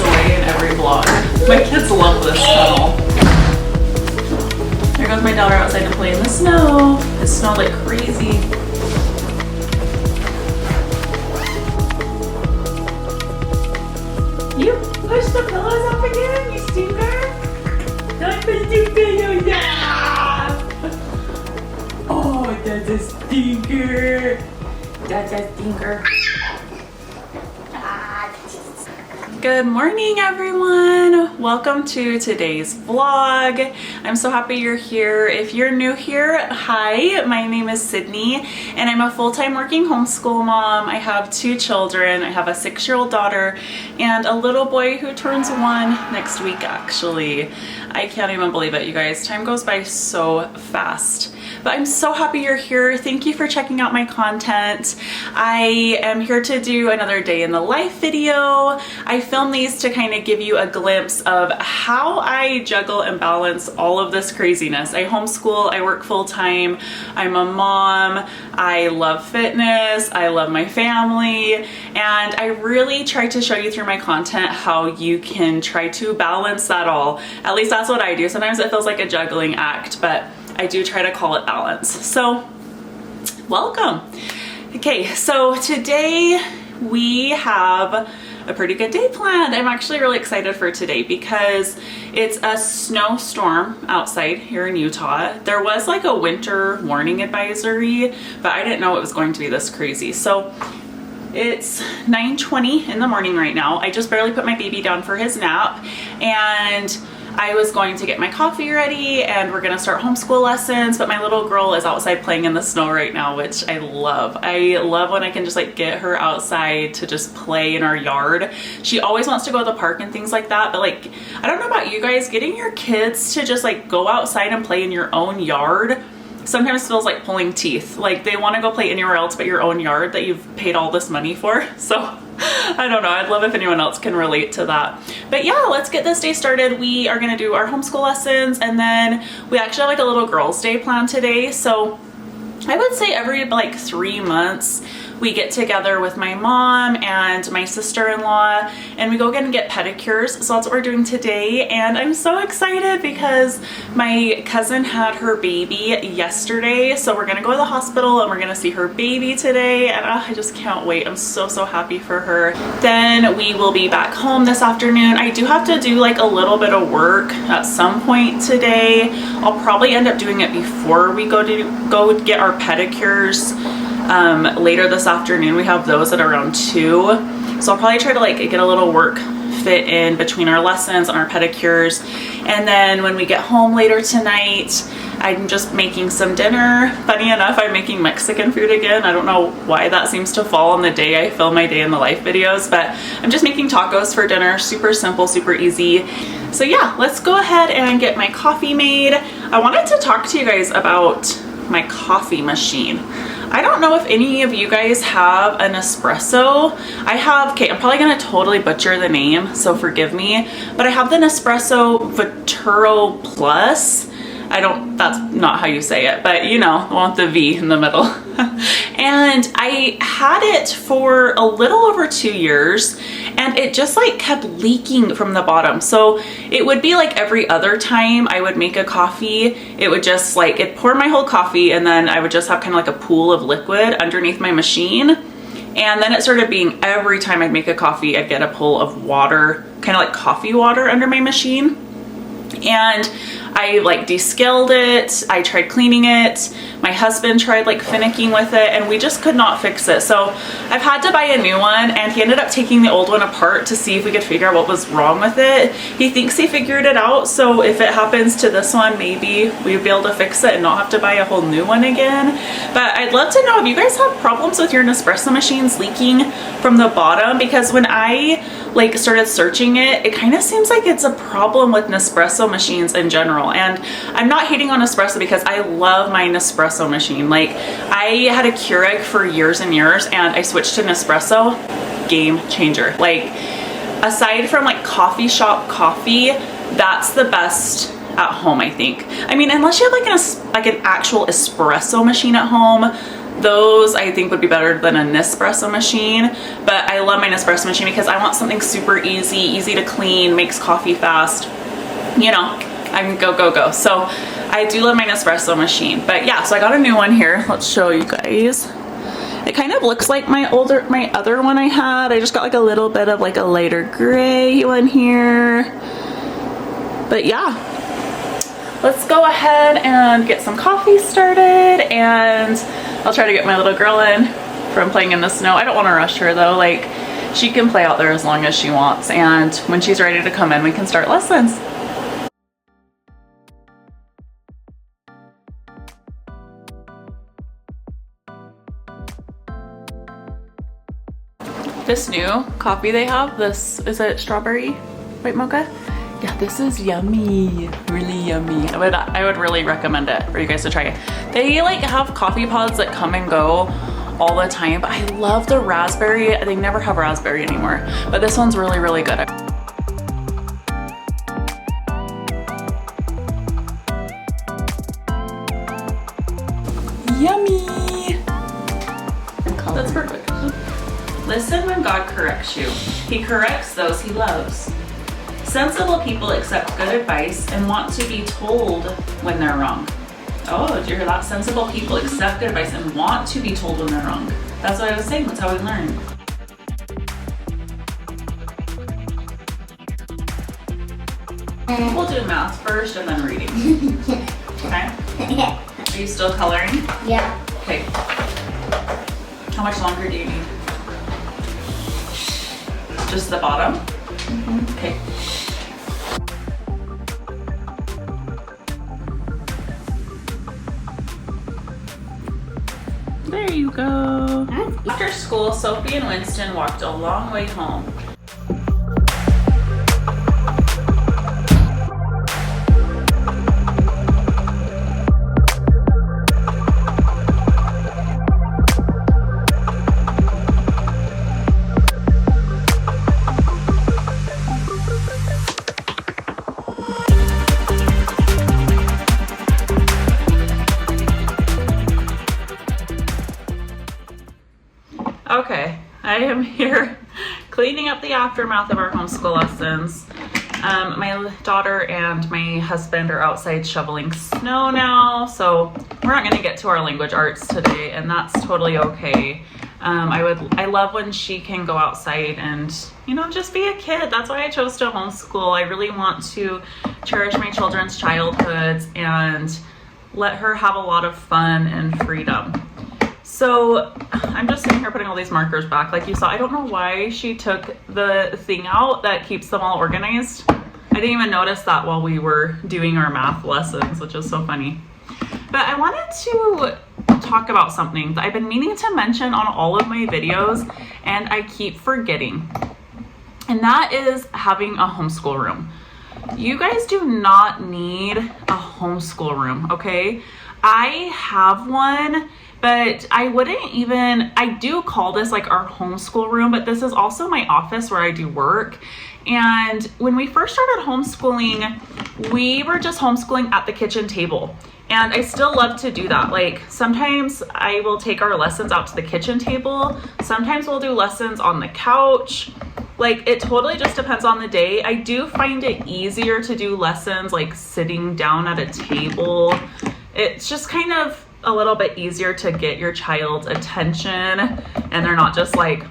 away in every vlog. My kids love this tunnel. There goes my daughter outside to play in the snow. It snowed like crazy. You pushed the pillows up again, you stinker? Don't be stupid, yeah! Oh, that's a stinker. That's a stinker. Good morning, everyone. Welcome to today's vlog. I'm so happy you're here. If you're new here, hi, my name is Sydney and I'm a full-time working homeschool mom. I have 2 children. I have a 6-year-old daughter and a little boy who turns 1 next week, actually. I can't even believe it, you guys. Time goes by so fast. But I'm so happy you're here. Thank you for checking out my content. I am here to do another day in the life video. I film these to kind of give you a glimpse of how I juggle and balance all of this craziness. I homeschool, I work full-time, I'm a mom, I love fitness, I love my family, and I really try to show you through my content how you can try to balance that all. At least that's what I do. Sometimes it feels like a juggling act, but I do try to call it balance. So welcome. Okay, so today we have a pretty good day planned. I'm actually really excited for today because it's a snowstorm outside here in Utah. There was like a winter warning advisory, but I didn't know it was going to be this crazy. So it's 9:20 in the morning right now. I just barely put my baby down for his nap and I was going to get my coffee ready and we're gonna start homeschool lessons, but my little girl is outside playing in the snow right now, which I love. I love when I can just like get her outside to just play in our yard. She always wants to go to the park and things like that, but like, I don't know about you guys, getting your kids to just like go outside and play in your own yard sometimes feels like pulling teeth. Like they want to go play anywhere else but your own yard that you've paid all this money for. So I don't know, I'd love if anyone else can relate to that. But yeah, let's get this day started. We are gonna do our homeschool lessons and then we actually have like a little girls' day planned today. So I would say every like 3 months we get together with my mom and my sister-in-law and we go and get pedicures. So that's what we're doing today. And I'm so excited because my cousin had her baby yesterday. So we're gonna go to the hospital and we're gonna see her baby today. And I just can't wait. I'm so happy for her. Then we will be back home this afternoon. I do have to do like a little bit of work at some point today. I'll probably end up doing it before we go get our pedicures. Later this afternoon. We have those at around 2. So I'll probably try to like get a little work fit in between our lessons and our pedicures. And then when we get home later tonight, I'm just making some dinner. Funny enough, I'm making Mexican food again. I don't know why that seems to fall on the day I film my day in the life videos, but I'm just making tacos for dinner. Super simple, super easy. So yeah, let's go ahead and get my coffee made. I wanted to talk to you guys about my coffee machine. I don't know if any of you guys have an espresso. I have, okay, I'm probably gonna totally butcher the name, so forgive me, but I have the Nespresso Vituro Plus. That's not how you say it, but you know, the one with the V in the middle. And I had it for a little over 2 years and it just like kept leaking from the bottom. So it would be like every other time I would make a coffee, it would just like, it'd pour my whole coffee and then I would just have kind of like a pool of liquid underneath my machine. And then it started being every time I'd make a coffee, I'd get a pool of water, kind of like coffee water under my machine. And I like descaled it, I tried cleaning it, my husband tried like finicking with it and we just could not fix it. So I've had to buy a new one and he ended up taking the old one apart to see if we could figure out what was wrong with it. He thinks he figured it out, so if it happens to this one, maybe we'd be able to fix it and not have to buy a whole new one again. But I'd love to know if you guys have problems with your Nespresso machines leaking from the bottom, because when I like started searching it, it kind of seems like it's a problem with Nespresso machines in general. And I'm not hating on Nespresso because I love my Nespresso machine. Like I had a Keurig for years and years and I switched to Nespresso. Game changer. Like aside from like coffee shop coffee, that's the best at home, I think. I mean, unless you have like an actual espresso machine at home, Those I think would be better than a Nespresso machine, but I love my Nespresso machine because I want something super easy to clean, makes coffee fast. You know, I can go. So I do love my Nespresso machine. But yeah, so I got a new one here. Let's show you guys. It kind of looks like my other one I had. I just got like a little bit of like a lighter gray one here. But yeah, let's go ahead and get some coffee started, and I'll try to get my little girl in from playing in the snow. I don't want to rush her though. Like, she can play out there as long as she wants, and when she's ready to come in, we can start lessons. This new coffee they have, this, is it strawberry white mocha? Yeah, this is yummy, really yummy. I would really recommend it for you guys to try it. They like have coffee pods that come and go all the time, but I love the raspberry. They never have raspberry anymore, but this one's really, really good. Yummy. That's perfect. Listen when God corrects you. He corrects those he loves. Sensible people accept good advice and want to be told when they're wrong. Oh, did you hear that? Sensible people accept good advice and want to be told when they're wrong. That's what I was saying. That's how we learn. We'll do math first and then reading. Okay? Yeah. Are you still coloring? Yeah. Okay. How much longer do you need? Just the bottom? Mm-hmm. Okay. There you go. After school, Sophie and Winston walked a long way home. Okay, I am here cleaning up the aftermath of our homeschool lessons. My daughter and my husband are outside shoveling snow now, so we're not going to get to our language arts today, and that's totally okay. I love when she can go outside and, you know, just be a kid. That's why I chose to homeschool. I really want to cherish my children's childhoods and let her have a lot of fun and freedom. So I'm just sitting here putting all these markers back. Like you saw, I don't know why she took the thing out that keeps them all organized. I didn't even notice that while we were doing our math lessons, which is so funny. But I wanted to talk about something that I've been meaning to mention on all of my videos, and I keep forgetting. And that is having a homeschool room. You guys do not need a homeschool room, okay? I have one, but I do call this like our homeschool room, but this is also my office where I do work. And when we first started homeschooling, we were just homeschooling at the kitchen table. And I still love to do that. Like, sometimes I will take our lessons out to the kitchen table. Sometimes we'll do lessons on the couch. Like, it totally just depends on the day. I do find it easier to do lessons like sitting down at a table. It's just kind of a little bit easier to get your child's attention, and they're not just like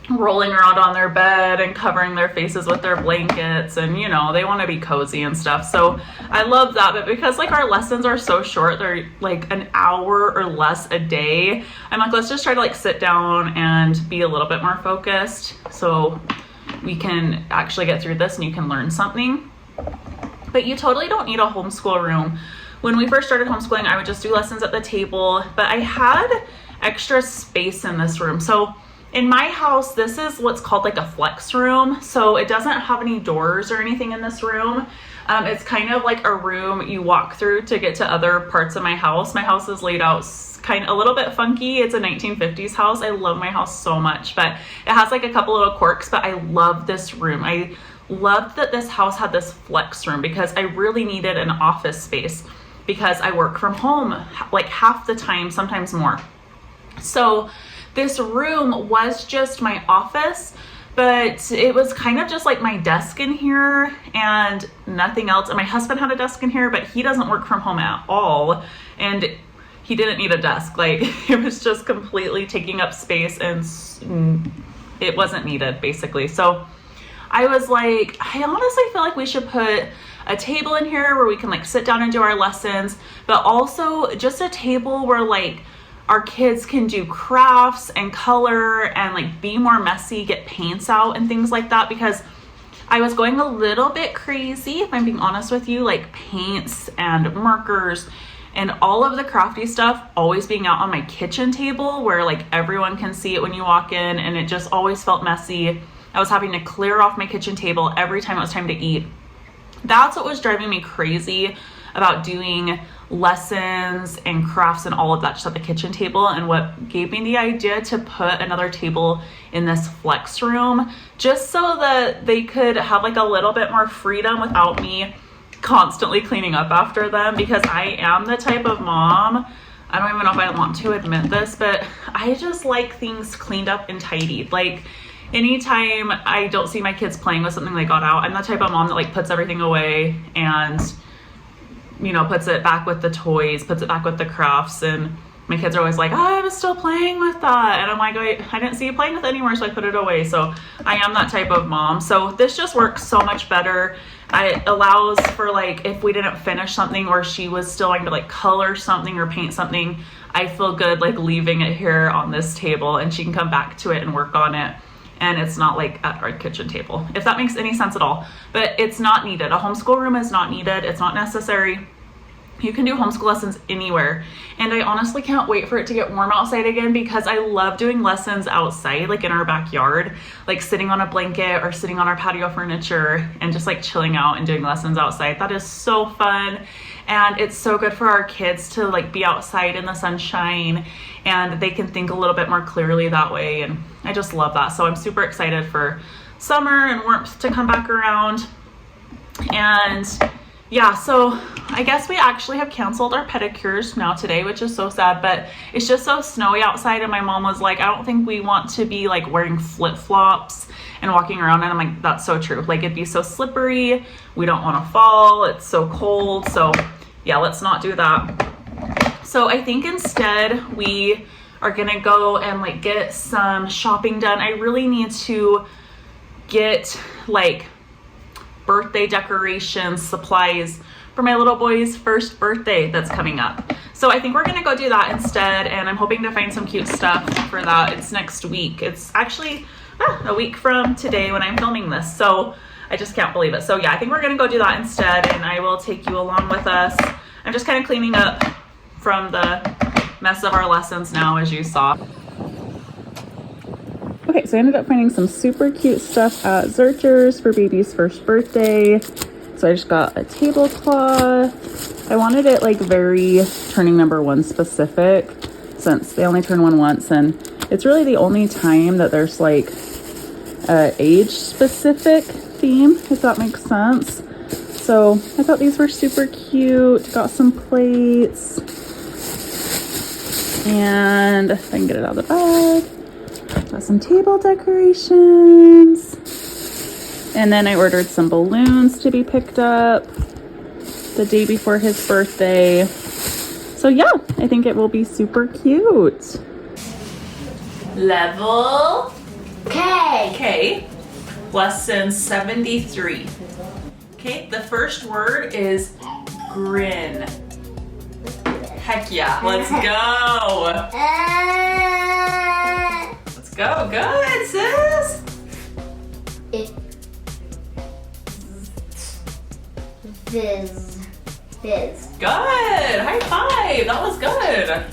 rolling around on their bed and covering their faces with their blankets, and you know, they want to be cozy and stuff. So I love that. But because like our lessons are so short, they're like an hour or less a day, I'm like, let's just try to like sit down and be a little bit more focused so we can actually get through this and you can learn something. But you totally don't need a homeschool room. When we first started homeschooling, I would just do lessons at the table, but I had extra space in this room. So in my house, this is what's called like a flex room. So it doesn't have any doors or anything in this room. It's kind of like a room you walk through to get to other parts of my house. My house is laid out kind of a little bit funky. It's a 1950s house. I love my house so much, but it has like a couple little quirks, but I love this room. I loved that this house had this flex room because I really needed an office space because I work from home like half the time, sometimes more. So this room was just my office, but it was kind of just like my desk in here and nothing else. And my husband had a desk in here, but he doesn't work from home at all. And he didn't need a desk. Like, it was just completely taking up space and it wasn't needed, basically. So I was like, I honestly feel like we should put a table in here where we can like sit down and do our lessons, but also just a table where like our kids can do crafts and color and like be more messy, get paints out and things like that, because I was going a little bit crazy, if I'm being honest with you, like paints and markers and all of the crafty stuff always being out on my kitchen table where like everyone can see it when you walk in, and it just always felt messy. I was having to clear off my kitchen table every time it was time to eat. That's what was driving me crazy about doing lessons and crafts and all of that just at the kitchen table, and what gave me the idea to put another table in this flex room, just so that they could have like a little bit more freedom without me constantly cleaning up after them, because I am the type of mom, I don't even know if I want to admit this, but I just like things cleaned up and tidied. Like, anytime I don't see my kids playing with something they got out, I'm the type of mom that like puts everything away and, you know, puts it back with the toys, puts it back with the crafts, and my kids are always like, oh, I was still playing with that, and I'm like, I didn't see you playing with it anymore, so I put it away. So I am that type of mom. So this just works so much better. It allows for like, if we didn't finish something or she was still wanting to like color something or paint something, I feel good like leaving it here on this table and she can come back to it and work on it. And it's not like at our kitchen table, if that makes any sense at all. But it's not needed. A homeschool room is not needed. It's not necessary. You can do homeschool lessons anywhere. And I honestly can't wait for it to get warm outside again, because I love doing lessons outside, like in our backyard, like sitting on a blanket or sitting on our patio furniture and just like chilling out and doing lessons outside. That is so fun. And it's so good for our kids to like be outside in the sunshine, and they can think a little bit more clearly that way. And I just love that. So I'm super excited for summer and warmth to come back around. And yeah, so I guess we actually have canceled our pedicures now today, which is so sad, but it's just so snowy outside, and my mom was like, I don't think we want to be like wearing flip-flops and walking around. And I'm like, that's so true. Like, it'd be so slippery. We don't want to fall. It's so cold. So yeah, let's not do that. So I think instead we are gonna go and like get some shopping done. I really need to get like birthday decorations, supplies for my little boy's first birthday that's coming up. So I think we're gonna go do that instead, and I'm hoping to find some cute stuff for that. It's next week. It's actually a week from today when I'm filming this, so I just can't believe it. So yeah, I think we're gonna go do that instead, and I will take you along with us. I'm just kind of cleaning up from the mess of our lessons now, as you saw. Okay, so I ended up finding some super cute stuff at Zurcher's for baby's first birthday. So I just got a tablecloth. I wanted it like very turning number one specific, since they only turn one once, and it's really the only time that there's like a age specific theme, if that makes sense. So I thought these were super cute. Got some plates, and if I can get it out of the bag. Got some table decorations, and then I ordered some balloons to be picked up the day before his birthday. So yeah, I think it will be super cute. Level K. K, lesson 73. Okay, the first word is grin. Heck yeah, let's go. Go, good, sis. Viz. Good, high five, that was good.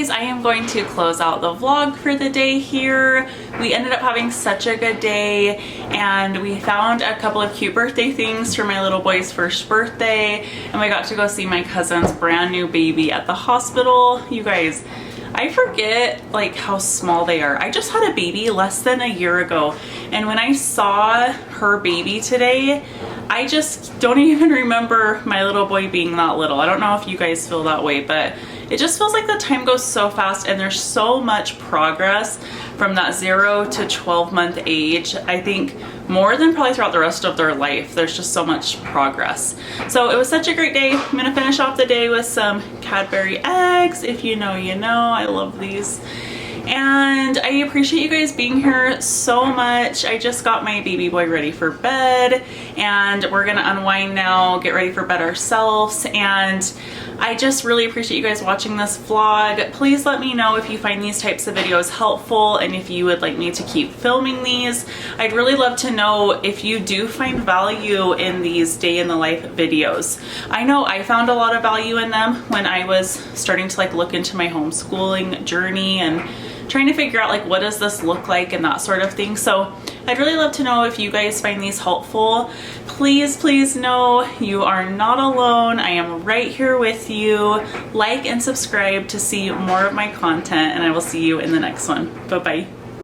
guys, I am going to close out the vlog for the day here. We ended up having such a good day, and we found a couple of cute birthday things for my little boy's first birthday, and we got to go see my cousin's brand new baby at the hospital. You guys, I forget like how small they are. I just had a baby less than a year ago, and when I saw her baby today, I just don't even remember my little boy being that little. I don't know if you guys feel that way, but it just feels like the time goes so fast, and there's so much progress from that 0 to 12-month age. I think more than probably throughout the rest of their life. There's just so much progress. So it was such a great day. I'm gonna finish off the day with some Cadbury eggs. If you know, you know. I love these. And I appreciate you guys being here so much. I just got my baby boy ready for bed, and we're gonna unwind now, get ready for bed ourselves. And I just really appreciate you guys watching this vlog. Please let me know if you find these types of videos helpful and if you would like me to keep filming these. I'd really love to know if you do find value in these day in the life videos. I know I found a lot of value in them when I was starting to like look into my homeschooling journey and trying to figure out like what does this look like and that sort of thing. So I'd really love to know if you guys find these helpful. Please know you are not alone. I am right here with you. Like and subscribe to see more of my content, and I will see you in the next one. Bye-bye.